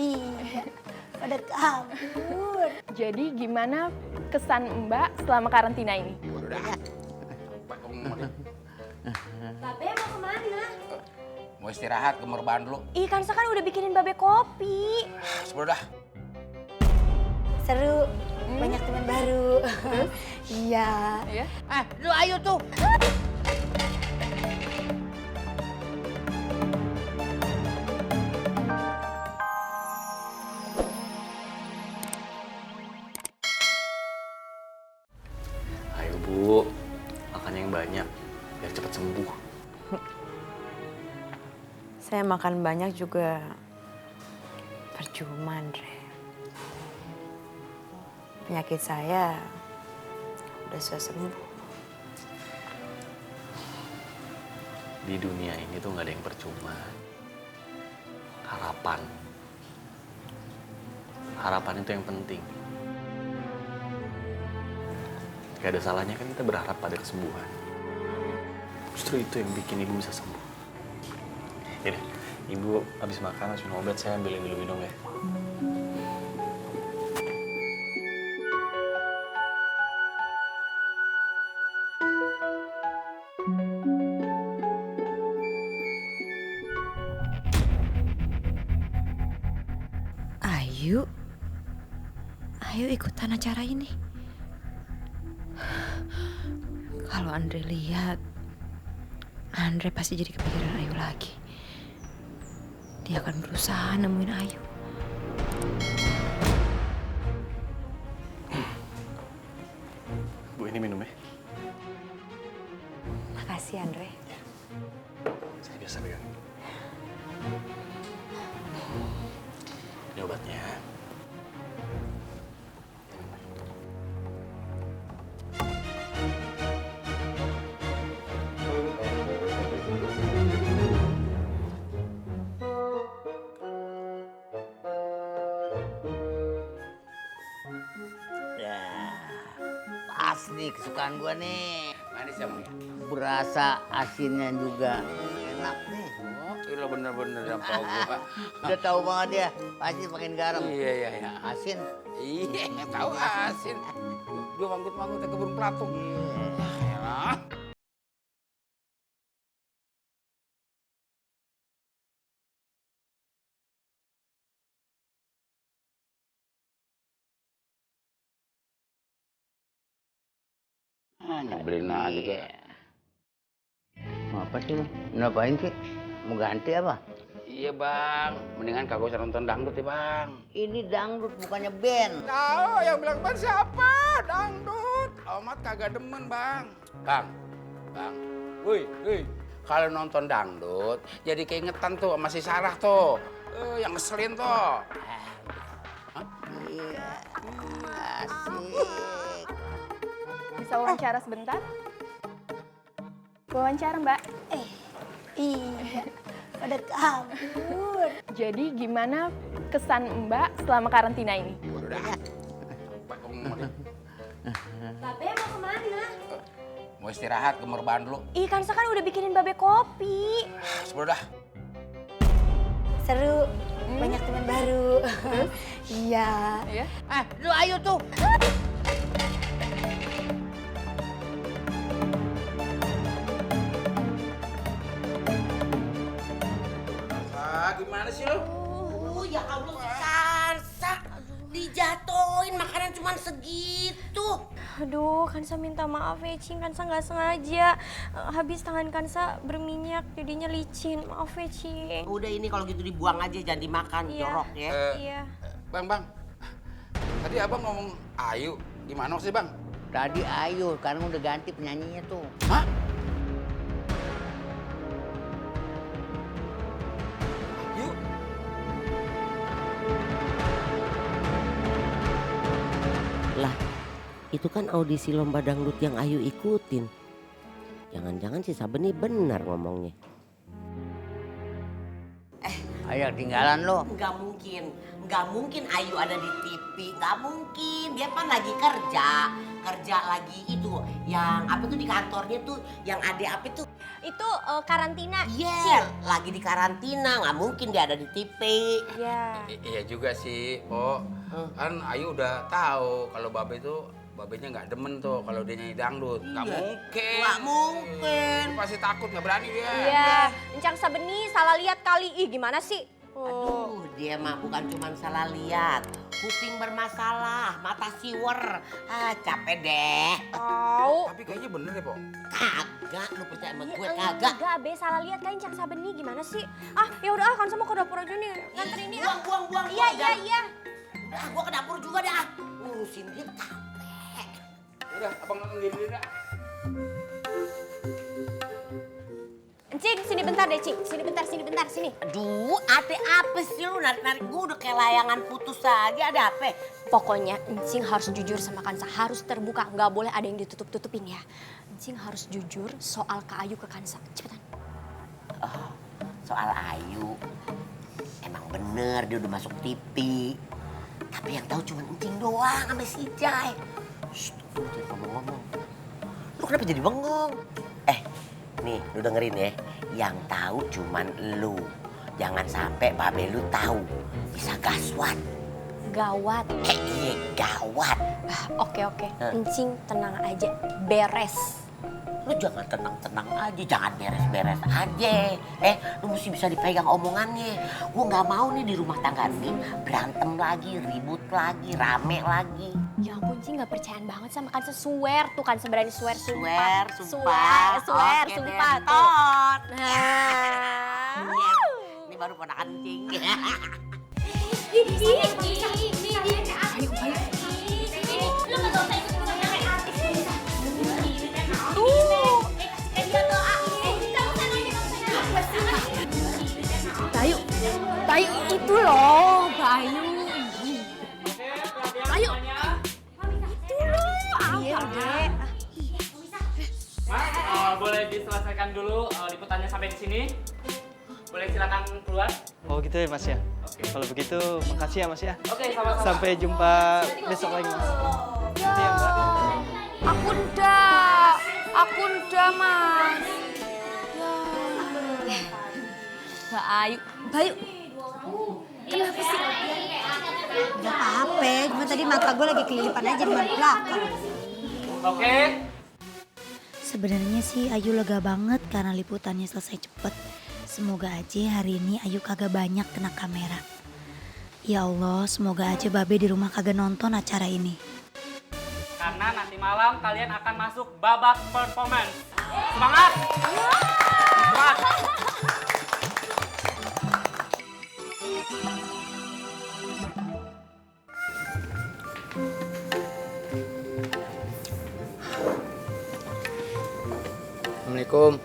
Iya, pada kabur. Jadi gimana kesan Mbak selama karantina ini? Babe mau kemana? Mau istirahat, gemerban dulu. Ih, Kansa kan udah bikinin Babe kopi. Sebelum dah. Seru, banyak teman baru. Iya. Ya? Lu ayo tuh. Ayo Bu, makan yang banyak biar cepat sembuh. Saya makan banyak juga percuma, Andre. Penyakit saya udah susah sembuh. Di dunia ini tuh nggak ada yang percuma. Harapan. Harapan itu yang penting. Gak ada salahnya kan kita berharap pada kesembuhan. Justru itu yang bikin ibu bisa sembuh. Yaudah, ibu habis makan, habis minum obat, saya ambilin dulu minum ya. Ayo ikutan acara ini. Kalau Andre lihat, Andre pasti jadi kepikiran Ayu lagi. Dia akan berusaha nemuin Ayu. Bu, ini minumnya. Makasih, Andre. Saya biasa pegang. Ini obatnya. Pas nih kesukaan gua nih. Manis ya, Bang? Berasa asinnya juga enak nih. Oh, lo bener-bener dampau gua. Udah tahu banget ya, pasti makin garam. Iya. Asin. Iya, tahu asin. Dua manggut-manggut ke kebun pelatung. Elah. Nyebelin aja juga. Mau apa sih lu? Ngapain sih? Mau ganti apa? Iya bang, mendingan kagak usah nonton dangdut ya bang. Ini dangdut bukannya band. Tahu yang bilang bang siapa? Dangdut. Amat kagak demen bang. Bang. Woi. Kalau nonton dangdut, jadi keingetan tuh sama si Sarah tuh. Yang ngeselin tuh. Iya. Asik. Bisa wawancara sebentar? Wawancara, Mbak. Iya, pada kabur. Jadi gimana kesan Mbak selama karantina ini? Babe mau kemana? Mau istirahat, gemerban dulu. Ih, Kansa kan udah bikinin Babe kopi. Sebelum dah. Seru, banyak teman baru. Iya. Ya? Lu ayo tuh. Gimana sih lo? Ya Allah, Kansa. Dijatoin makanan cuma segitu. Aduh, Kansa minta maaf ya, Cing. Kansa nggak sengaja. Habis tangan Kansa berminyak, jadinya licin. Maaf ya, Cing. Udah ini kalau gitu dibuang aja, jangan dimakan, Iya. jorok ya. Iya. Bang. Tadi abang ngomong Ayu. Gimana sih bang? Tadi Ayu, sekarang udah ganti penyanyinya tuh. Hah? Ayu? Lah, itu kan audisi lomba dangdut yang Ayu ikutin. Jangan-jangan si Sabeni benar ngomongnya. Ayo ketinggalan lo. Nggak mungkin Ayu ada di TV, nggak mungkin. Dia kan lagi kerja. kerja lagi itu yang apa tuh di kantornya tuh yang adek apa tuh? Itu karantina. Iya, lagi di karantina, nggak mungkin dia ada di TV. Iya. Iya juga sih, Po. Kan Ayu udah tahu kalau Babe itu babenya nggak demen tuh kalau dia nyanyi dangdut. Nggak mungkin. Nggak mungkin. Dia pasti takut, nggak berani dia. Iya, Encang Sabeni salah lihat kali. Ih, gimana sih? Aduh, dia mah bukan cuma salah lihat, kuping bermasalah, mata siwer. Ah, capek deh. Tahu. Tapi kayaknya bener ya, Po. Kagak, lu percaya sama gue Enggak, kagak. Be, salah lihat kan Encang Sabeni gimana sih? Ah, ya udah kan sama ke dapur aja nih. Nganter ini ah. Buang. Iya. Udah, gua ke dapur juga dah. Ngurusin dia capek. Udah, abang ngomong dah. Encing, sini bentar deh, Cing. Sini bentar, sini. Aduh, ada apa sih lu narik-narik gue udah kayak layangan putus aja, ada apa? Pokoknya Encing harus jujur sama Kansa, harus terbuka, nggak boleh ada yang ditutup-tutupin ya. Encing harus jujur soal Kak Ayu ke Kansa, cepetan. Oh, soal Ayu, emang bener dia udah masuk TV. Tapi yang tahu cuma Encing doang sama si Jai. Shh, lu jangan ngomong-ngomong. Lu kenapa jadi bengong? Nih, lu dengerin ya. Yang tahu cuman lu. Jangan sampai babe lu tahu. Bisa gaswat. Gawat. Iya, gawat. Oke. Encing tenang aja, beres. Lu jangan tenang-tenang aja, jangan beres-beres aja. Lu mesti bisa dipegang omongannya. Gua nggak mau nih di rumah tangga nih berantem lagi, ribut lagi, rame lagi. Ya ampun, Cing nggak percayaan banget sama Kansa. Swear tuh Kansa berani swear, Sumpah. Sumpah Oke tuh. deh, tot. Nah. Ini baru ponakan Cing. Bayu itu loh, Bayu. Bayu. Itu loh, iya, Dek. Mas, boleh diselesaikan dulu liputannya sampai di sini. Boleh silakan keluar. Oh gitu ya Mas ya? Oke. Kalau begitu makasih ya Mas ya. Oke, sama-sama. Sampai jumpa besok lagi Mas. Gitu ya Mbak. Aku udah, Mas. Mbak Ayu. Bayu. Kenapa sih? Gak apa-apa, cuma tadi mata gue lagi kelilipan aja di belakang. Oke. Sebenarnya sih Ayu lega banget karena liputannya selesai cepet. Semoga aja hari ini Ayu kagak banyak kena kamera. Ya Allah, semoga aja Babe di rumah kagak nonton acara ini. Karena nanti malam kalian akan masuk babak performance. Semangat! Semangat! Assalamualaikum.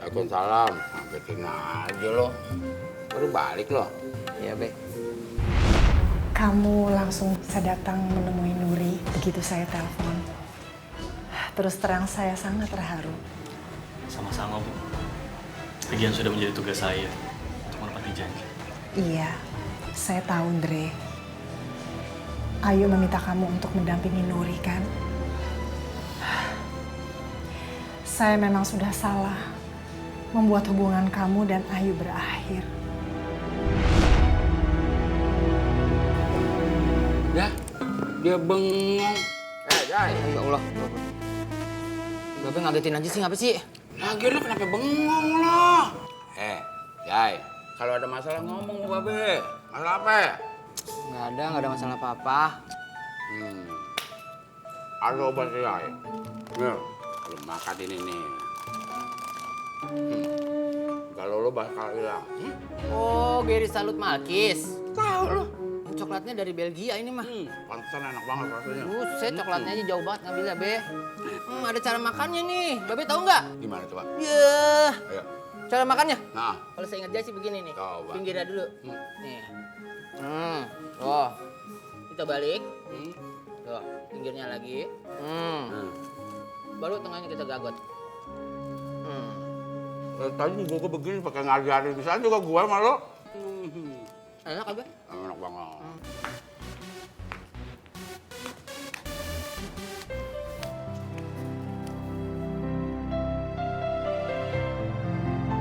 Waalaikumsalam. Ngagetin aja lo. Baru balik lo. Iya Be. Kamu langsung bisa datang menemui Nuri begitu saya telepon. Terus terang saya sangat terharu. Sama-sama Bu. Lagian sudah menjadi tugas saya untuk menepati janji. Iya, saya tahu Andre. Ayu meminta kamu untuk mendampingi Nuri kan? Saya memang sudah salah membuat hubungan kamu dan Ayu berakhir. Ya, dia bengong. Jai. Ya Allah. Babe ngagetin aja sih, ngapa sih? Lagi lo kenapa bengong lo? Jai. Kalau ada masalah ngomong sama Babe. Masalah apa? Nggak ada masalah apa-apa. Ada obat Jai. Nih, lo makan ini nih. Kalau lo bakal hilang. Oh, Geri Salut Malkis. Tahu lo. Yang coklatnya dari Belgia ini mah. Pantesan enak banget rasanya. Buset, coklatnya aja jauh banget ngambilnya, Be. Ada cara makannya nih. Babe tahu nggak? Gimana coba? Ya. Ayo. Cara makannya? Nah, Kalau saya ingat sih begini nih. Coba. Pinggirnya dulu. Nih. Oh. Kita balik. Tuh, pinggirnya lagi. Baru tengahnya kita gagot. tadi gue begini pakai ngajarin bisa juga gue sama lo. Enak apa? Enak banget.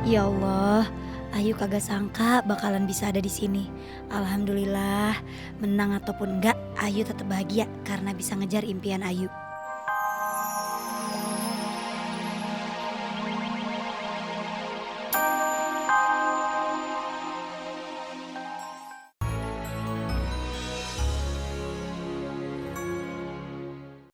Ya Allah, Ayu kagak sangka bakalan bisa ada di sini. Alhamdulillah, menang ataupun enggak, Ayu tetap bahagia karena bisa ngejar impian Ayu.